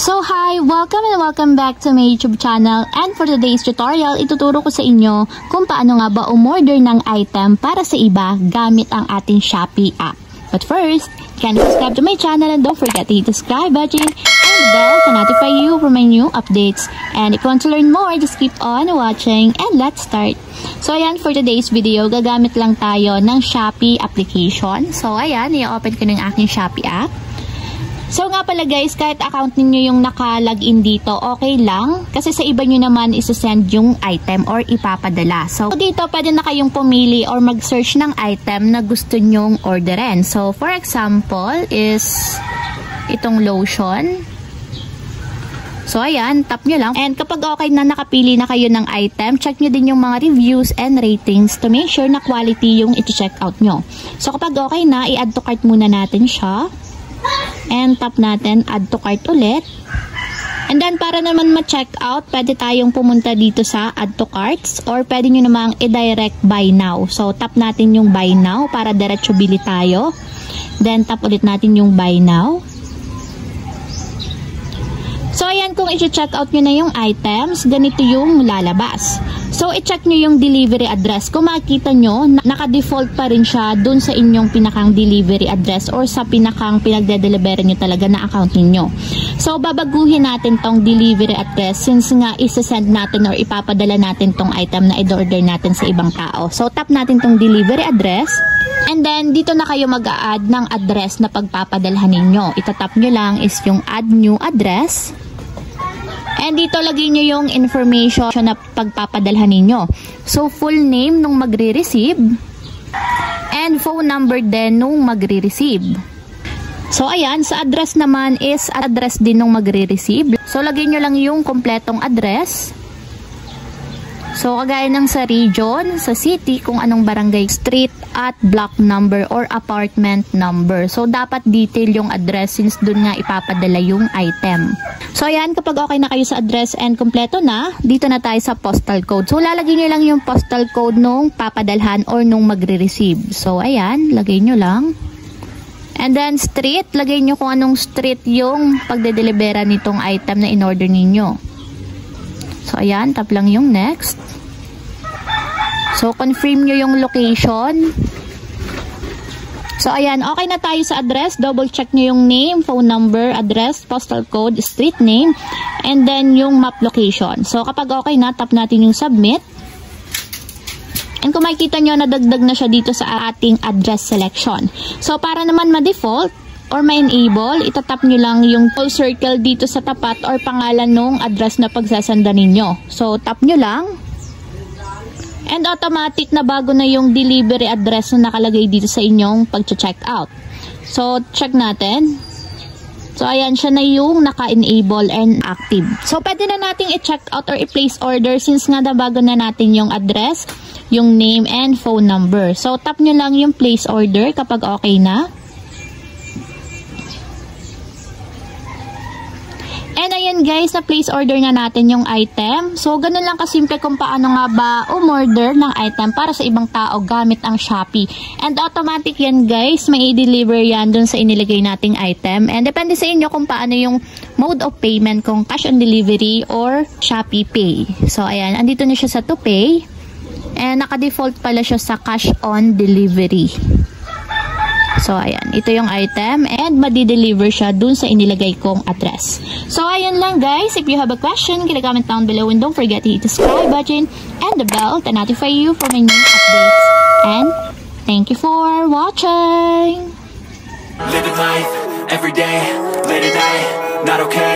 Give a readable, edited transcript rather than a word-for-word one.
So hi! Welcome and welcome back to my YouTube channel, and for today's tutorial, ituturo ko sa inyo kung paano nga ba umorder ng item para sa iba gamit ang ating Shopee app. But first, you can subscribe to my channel and don't forget to hit the subscribe button and the bell to notify you for my new updates. And if you want to learn more, just keep on watching and let's start. So ayan, for today's video, gagamit lang tayo ng Shopee application. So ayan, i-open ko ng aking Shopee app. So nga pala guys, kahit account ninyo yung naka-login dito, okay lang. Kasi sa iba nyo naman isasend yung item or ipapadala. So dito pwede na kayong pumili or mag-search ng item na gusto nyong orderin. So for example is itong lotion. So ayan, tap nyo lang. And kapag okay na nakapili na kayo ng item, check nyo din yung mga reviews and ratings to make sure na quality yung iti-check out nyo. So kapag okay na, i-add to cart muna natin siya. And tap natin, add to cart ulit. And then para naman ma-check out, pwede tayong pumunta dito sa add to carts or pwede nyo namang i-direct buy now. So tap natin yung buy now para diretso bili tayo. Then tap ulit natin yung buy now. So ayan, kung i-check out nyo na yung items, ganito yung lalabas. So i-check nyo yung delivery address. Kung makikita nyo, naka-default pa rin siya dun sa inyong pinakang delivery address or sa pinakang pinagde-deliver nyo talaga na account ninyo. So babaguhin natin tong delivery address since nga isa-send natin or ipapadala natin tong item na i-order natin sa ibang tao. So tap natin tong delivery address. And then dito na kayo mag-a-add ng address na pagpapadalhan ninyo. Itatap nyo lang is yung add new address. And dito lagay nyo yung information na pagpapadalhan ninyo. So, full name nung magre-receive. And phone number din nung magre-receive. So, ayan. Sa address naman is address din nung magre-receive. So, lagay nyo lang yung kompletong address. So, kagaya ng sa region, sa city, kung anong barangay, street, at block number or apartment number. So, dapat detail yung address since dun nga ipapadala yung item. So, ayan, kapag okay na kayo sa address and kompleto na, dito na tayo sa postal code. So, lalagay nyo lang yung postal code nung papadalhan or nung magre-receive. So, ayan, lagay nyo lang. And then, street, lagay nyo kung anong street yung pagde-delibera nitong item na in-order ninyo. So, ayan, tap lang yung next. So, confirm nyo yung location. So, ayan, okay na tayo sa address. Double check nyo yung name, phone number, address, postal code, street name, and then yung map location. So, kapag okay na, tap natin yung submit. And kung makikita nyo, nadagdag na siya dito sa ating address selection. So, para naman ma-default, or ma-enable, itatap nyo lang yung full circle dito sa tapat or pangalan nung address na pagsasanda ninyo. So, tap nyo lang. And automatic na bago na yung delivery address na nakalagay dito sa inyong pag-check out. So, check natin. So, ayan, siya na yung naka-enable and active. So, pwede na nating i-check out or i-place order since nga nabago na natin yung address, yung name, and phone number. So, tap nyo lang yung place order kapag okay na. And ayan guys, na-place order na natin yung item. So, ganun lang kasimple kung paano nga ba umorder ng item para sa ibang tao gamit ang Shopee. And automatic yan guys, may i-deliver yan dun sa inilagay nating item. And depende sa inyo kung paano yung mode of payment, kung cash on delivery or Shopee Pay. So, ayan, andito na siya sa to pay. And naka-default pala siya sa cash on delivery. So, ayan. Ito yung item and madi-deliver siya dun sa inilagay kong address. So, ayan lang guys. If you have a question, comment down below and don't forget to hit the subscribe button and the bell to notify you for my new updates. And thank you for watching! Living life, every day, late at night, not okay.